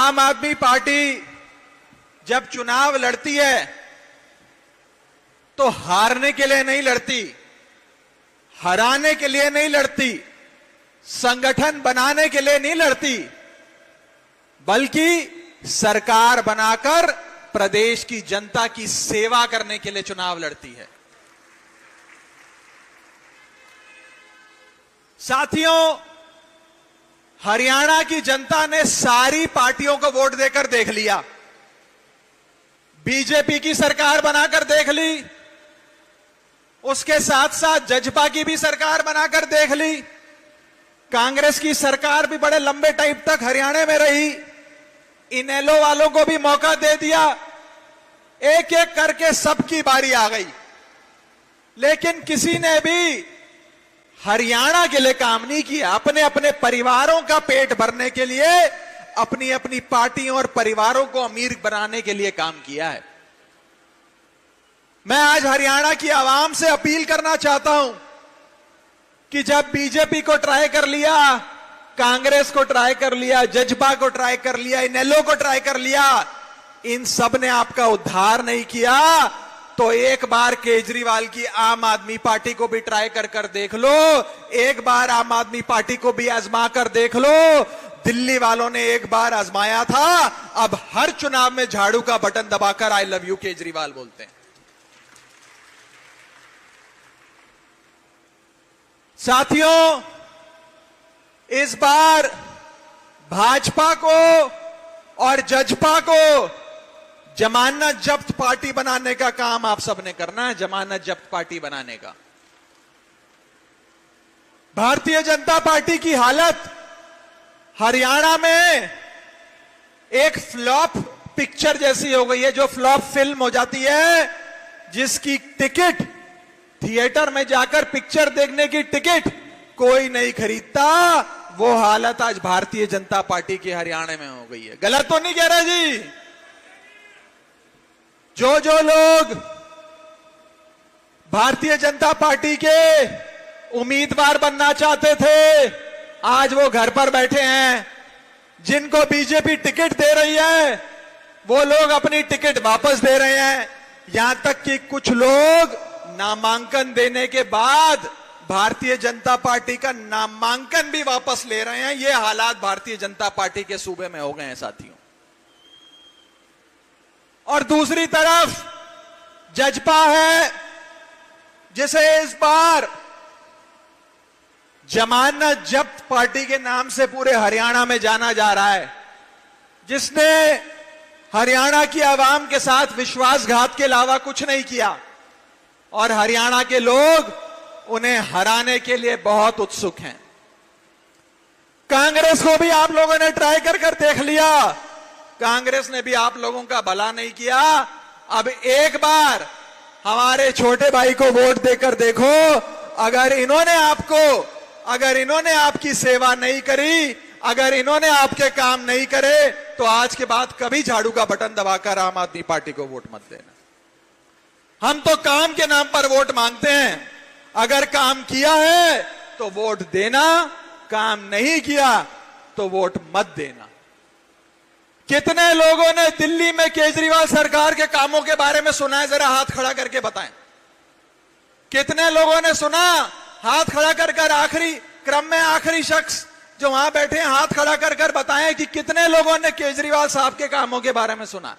आम आदमी पार्टी जब चुनाव लड़ती है तो हारने के लिए नहीं लड़ती, हराने के लिए नहीं लड़ती, संगठन बनाने के लिए नहीं लड़ती, बल्कि सरकार बनाकर प्रदेश की जनता की सेवा करने के लिए चुनाव लड़ती है। साथियों, हरियाणा की जनता ने सारी पार्टियों को वोट देकर देख लिया। बीजेपी की सरकार बनाकर देख ली, उसके साथ साथ जजपा की भी सरकार बनाकर देख ली, कांग्रेस की सरकार भी बड़े लंबे टाइम तक हरियाणा में रही, इनेलो वालों को भी मौका दे दिया। एक एक करके सबकी बारी आ गई, लेकिन किसी ने भी हरियाणा के लिए काम नहीं किया। अपने अपने परिवारों का पेट भरने के लिए, अपनी अपनी पार्टियों और परिवारों को अमीर बनाने के लिए काम किया है। मैं आज हरियाणा की आवाम से अपील करना चाहता हूं कि जब बीजेपी को ट्राई कर लिया, कांग्रेस को ट्राई कर लिया, जजपा को ट्राई कर लिया, इनेलो को ट्राई कर लिया, इन सब ने आपका उद्धार नहीं किया, तो एक बार केजरीवाल की आम आदमी पार्टी को भी ट्राई कर कर देख लो, एक बार आम आदमी पार्टी को भी आजमा कर देख लो। दिल्ली वालों ने एक बार आजमाया था, अब हर चुनाव में झाड़ू का बटन दबाकर आई लव यू केजरीवाल बोलते हैं। साथियों, इस बार भाजपा को और जजपा को जमानत जब्त पार्टी बनाने का काम आप सबने करना है। जमानत जब्त पार्टी बनाने का। भारतीय जनता पार्टी की हालत हरियाणा में एक फ्लॉप पिक्चर जैसी हो गई है, जो फ्लॉप फिल्म हो जाती है, जिसकी टिकट थिएटर में जाकर पिक्चर देखने की टिकट कोई नहीं खरीदता। वो हालत आज भारतीय जनता पार्टी की हरियाणा में हो गई है। गलत तो नहीं कह रहा जी? जो जो लोग भारतीय जनता पार्टी के उम्मीदवार बनना चाहते थे, आज वो घर पर बैठे हैं। जिनको बीजेपी टिकट दे रही है, वो लोग अपनी टिकट वापस दे रहे हैं। यहां तक कि कुछ लोग नामांकन देने के बाद भारतीय जनता पार्टी का नामांकन भी वापस ले रहे हैं। ये हालात भारतीय जनता पार्टी के सूबे में हो गए हैं साथियों। और दूसरी तरफ जजपा है, जिसे इस बार जमानत जब्त पार्टी के नाम से पूरे हरियाणा में जाना जा रहा है, जिसने हरियाणा की आवाम के साथ विश्वासघात के अलावा कुछ नहीं किया, और हरियाणा के लोग उन्हें हराने के लिए बहुत उत्सुक हैं। कांग्रेस को भी आप लोगों ने ट्राई कर कर देख लिया, कांग्रेस ने भी आप लोगों का भला नहीं किया। अब एक बार हमारे छोटे भाई को वोट देकर देखो, अगर इन्होंने आपकी सेवा नहीं करी, अगर इन्होंने आपके काम नहीं करे, तो आज के बाद कभी झाड़ू का बटन दबाकर आम आदमी पार्टी को वोट मत देना। हम तो काम के नाम पर वोट मांगते हैं। अगर काम किया है तो वोट देना, काम नहीं किया तो वोट मत देना। कितने लोगों ने दिल्ली में केजरीवाल सरकार के कामों के बारे में सुना है? जरा हाथ खड़ा करके बताएं। कितने लोगों ने सुना? हाथ खड़ा कर कर, आखिरी क्रम में आखिरी शख्स जो वहां बैठे हैं, हाथ खड़ा कर कर बताएं कि कितने लोगों ने केजरीवाल साहब के कामों के बारे में सुना।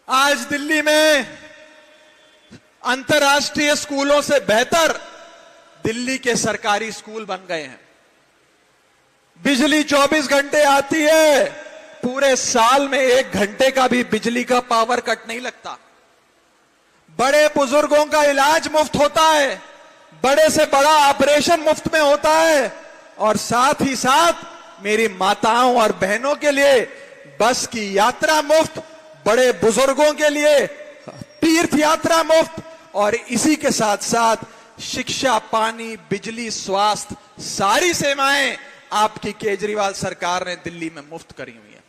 आज दिल्ली में अंतर्राष्ट्रीय स्कूलों से बेहतर दिल्ली के सरकारी स्कूल बन गए हैं। बिजली 24 घंटे आती है, पूरे साल में 1 घंटे का भी बिजली का पावर कट नहीं लगता। बड़े बुजुर्गों का इलाज मुफ्त होता है, बड़े से बड़ा ऑपरेशन मुफ्त में होता है, और साथ ही साथ मेरी माताओं और बहनों के लिए बस की यात्रा मुफ्त, बड़े बुजुर्गों के लिए तीर्थ यात्रा मुफ्त, और इसी के साथ साथ शिक्षा, पानी, बिजली, स्वास्थ्य, सारी सेवाएं आपकी केजरीवाल सरकार ने दिल्ली में मुफ्त करी हुई है।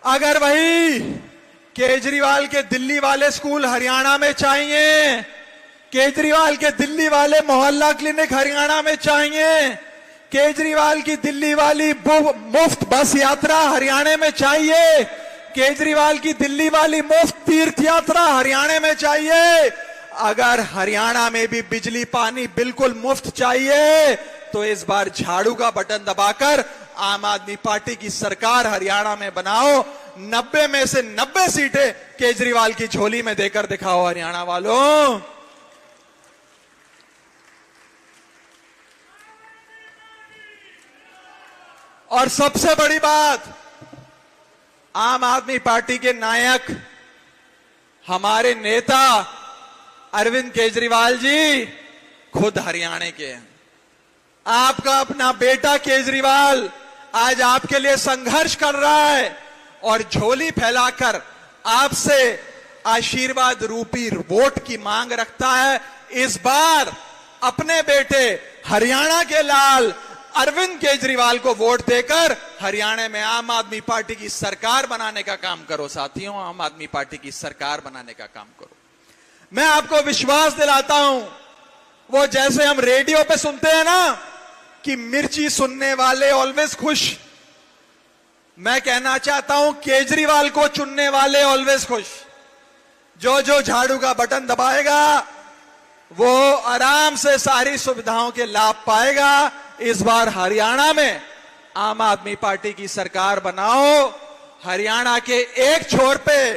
अगर वही केजरीवाल के दिल्ली वाले स्कूल हरियाणा में चाहिए केजरीवाल के दिल्ली वाले मोहल्ला क्लिनिक हरियाणा में चाहिए। केजरीवाल की दिल्ली वाली मुफ्त बस यात्रा हरियाणा में चाहिए। केजरीवाल की दिल्ली वाली मुफ्त तीर्थ यात्रा हरियाणा में चाहिए। अगर हरियाणा में भी बिजली पानी बिल्कुल मुफ्त चाहिए तो इस बार झाड़ू का बटन दबाकर आम आदमी पार्टी की सरकार हरियाणा में बनाओ। 90 में से 90 सीटें केजरीवाल की झोली में देकर दिखाओ हरियाणा वालों। और सबसे बड़ी बात, आम आदमी पार्टी के नायक हमारे नेता अरविंद केजरीवाल जी खुद हरियाणा के हैं। आपका अपना बेटा केजरीवाल आज आपके लिए संघर्ष कर रहा है और झोली फैलाकर आपसे आशीर्वाद रूपी वोट की मांग रखता है। इस बार अपने बेटे हरियाणा के लाल अरविंद केजरीवाल को वोट देकर हरियाणा में आम आदमी पार्टी की सरकार बनाने का काम करो साथियों। आम आदमी पार्टी की सरकार बनाने का काम करो। मैं आपको विश्वास दिलाता हूं, वो जैसे हम रेडियो पे सुनते हैं ना कि मिर्ची सुनने वाले ऑलवेज खुश, मैं कहना चाहता हूं केजरीवाल को चुनने वाले ऑलवेज खुश। जो जो झाड़ू का बटन दबाएगा वो आराम से सारी सुविधाओं के लाभ पाएगा। इस बार हरियाणा में आम आदमी पार्टी की सरकार बनाओ। हरियाणा के एक छोर पे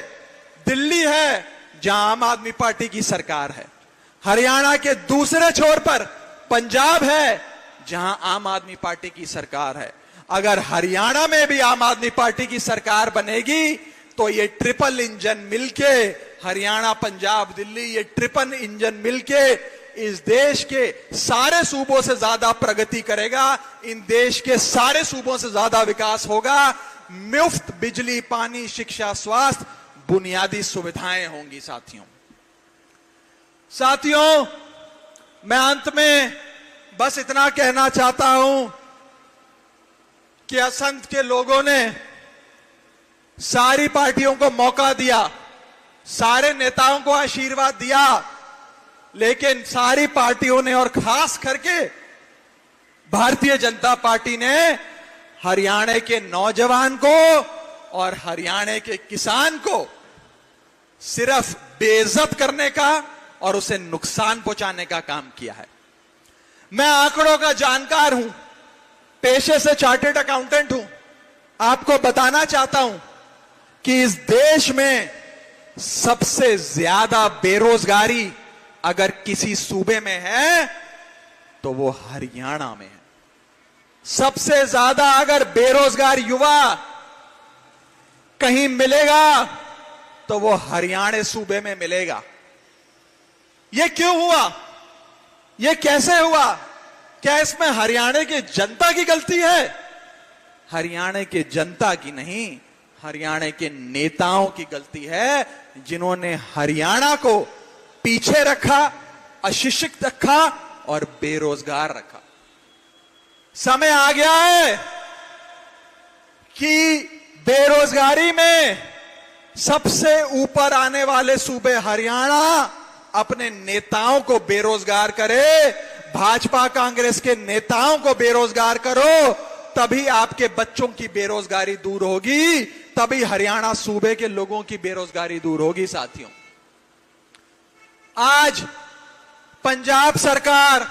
दिल्ली है जहां आम आदमी पार्टी की सरकार है। हरियाणा के दूसरे छोर पर पंजाब है जहां आम आदमी पार्टी की सरकार है। अगर हरियाणा में भी आम आदमी पार्टी की सरकार बनेगी तो ये ट्रिपल इंजन मिलके, हरियाणा पंजाब दिल्ली, ये ट्रिपल इंजन मिलके इस देश के सारे सूबों से ज्यादा प्रगति करेगा। इन देश के सारे सूबों से ज्यादा विकास होगा। मुफ्त बिजली पानी शिक्षा स्वास्थ्य बुनियादी सुविधाएं होंगी साथियों। मैं अंत में बस इतना कहना चाहता हूं कि असंध के लोगों ने सारी पार्टियों को मौका दिया, सारे नेताओं को आशीर्वाद दिया, लेकिन सारी पार्टियों ने और खास करके भारतीय जनता पार्टी ने हरियाणा के नौजवान को और हरियाणा के किसान को सिर्फ बेइज्जत करने का और उसे नुकसान पहुंचाने का काम किया है। मैं आंकड़ों का जानकार हूं, पेशे से चार्टर्ड अकाउंटेंट हूं। आपको बताना चाहता हूं कि इस देश में सबसे ज्यादा बेरोजगारी अगर किसी सूबे में है तो वो हरियाणा में है। सबसे ज्यादा अगर बेरोजगार युवा कहीं मिलेगा तो वो हरियाणा सूबे में मिलेगा। ये क्यों हुआ? ये कैसे हुआ? क्या इसमें हरियाणा की जनता की गलती है? हरियाणा की जनता की नहीं, हरियाणा के नेताओं की गलती है, जिन्होंने हरियाणा को पीछे रखा, अशिक्षित रखा और बेरोजगार रखा। समय आ गया है कि बेरोजगारी में सबसे ऊपर आने वाले सूबे हरियाणा अपने नेताओं को बेरोजगार करे। भाजपा कांग्रेस के नेताओं को बेरोजगार करो, तभी आपके बच्चों की बेरोजगारी दूर होगी, तभी हरियाणा सूबे के लोगों की बेरोजगारी दूर होगी साथियों। आज पंजाब सरकार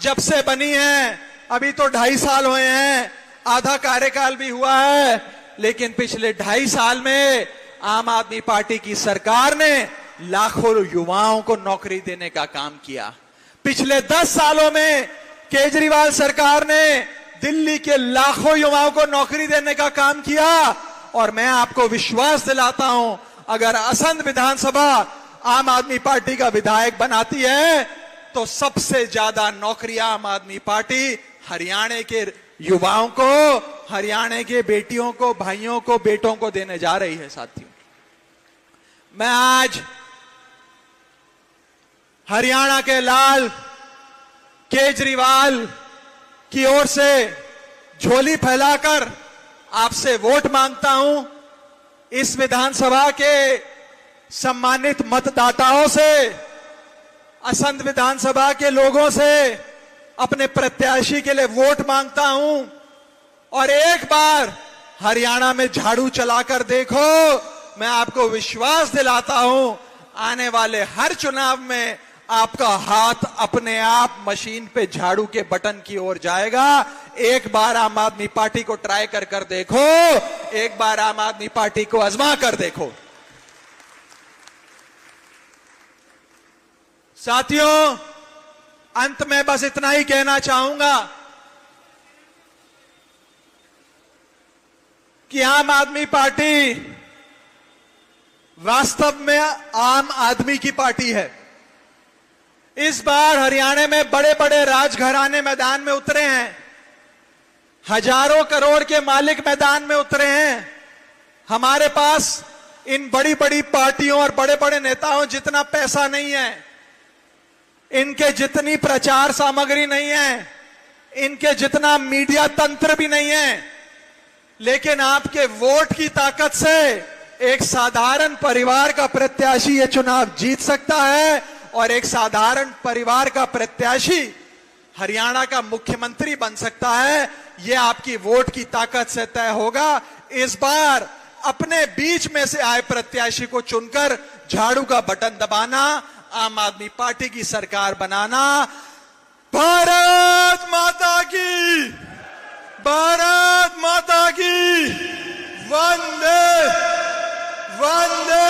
जब से बनी है, अभी तो 2.5 साल हुए हैं, आधा कार्यकाल भी हुआ है, लेकिन पिछले 2.5 साल में आम आदमी पार्टी की सरकार ने लाखों युवाओं को नौकरी देने का काम किया। पिछले 10 सालों में केजरीवाल सरकार ने दिल्ली के लाखों युवाओं को नौकरी देने का काम किया। और मैं आपको विश्वास दिलाता हूं, अगर असंध विधानसभा आम आदमी पार्टी का विधायक बनाती है तो सबसे ज्यादा नौकरियां आम आदमी पार्टी हरियाणा के युवाओं को, हरियाणा के बेटियों को, भाइयों को, बेटों को देने जा रही है साथियों। मैं आज हरियाणा के लाल केजरीवाल की ओर से झोली फैलाकर आपसे वोट मांगता हूं। इस विधानसभा के सम्मानित मतदाताओं से असंध विधानसभा के लोगों से अपने प्रत्याशी के लिए वोट मांगता हूं और एक बार हरियाणा में झाड़ू चलाकर देखो। मैं आपको विश्वास दिलाता हूं, आने वाले हर चुनाव में आपका हाथ अपने आप मशीन पे झाड़ू के बटन की ओर जाएगा। एक बार आम आदमी पार्टी को ट्राई कर देखो, एक बार आम आदमी पार्टी को आजमा कर देखो। साथियों, अंत में बस इतना ही कहना चाहूंगा कि आम आदमी पार्टी वास्तव में आम आदमी की पार्टी है। इस बार हरियाणा में बड़े बड़े राजघराने मैदान में उतरे हैं, हजारों करोड़ के मालिक मैदान में उतरे हैं। हमारे पास इन बड़ी बड़ी पार्टियों और बड़े बड़े नेताओं जितना पैसा नहीं है, इनके जितनी प्रचार सामग्री नहीं है, इनके जितना मीडिया तंत्र भी नहीं है, लेकिन आपके वोट की ताकत से एक साधारण परिवार का प्रत्याशी ये चुनाव जीत सकता है और एक साधारण परिवार का प्रत्याशी हरियाणा का मुख्यमंत्री बन सकता है। यह आपकी वोट की ताकत से तय होगा। इस बार अपने बीच में से आए प्रत्याशी को चुनकर झाड़ू का बटन दबाना, आम आदमी पार्टी की सरकार बनाना। भारत माता की, भारत माता की, वंदे वंदे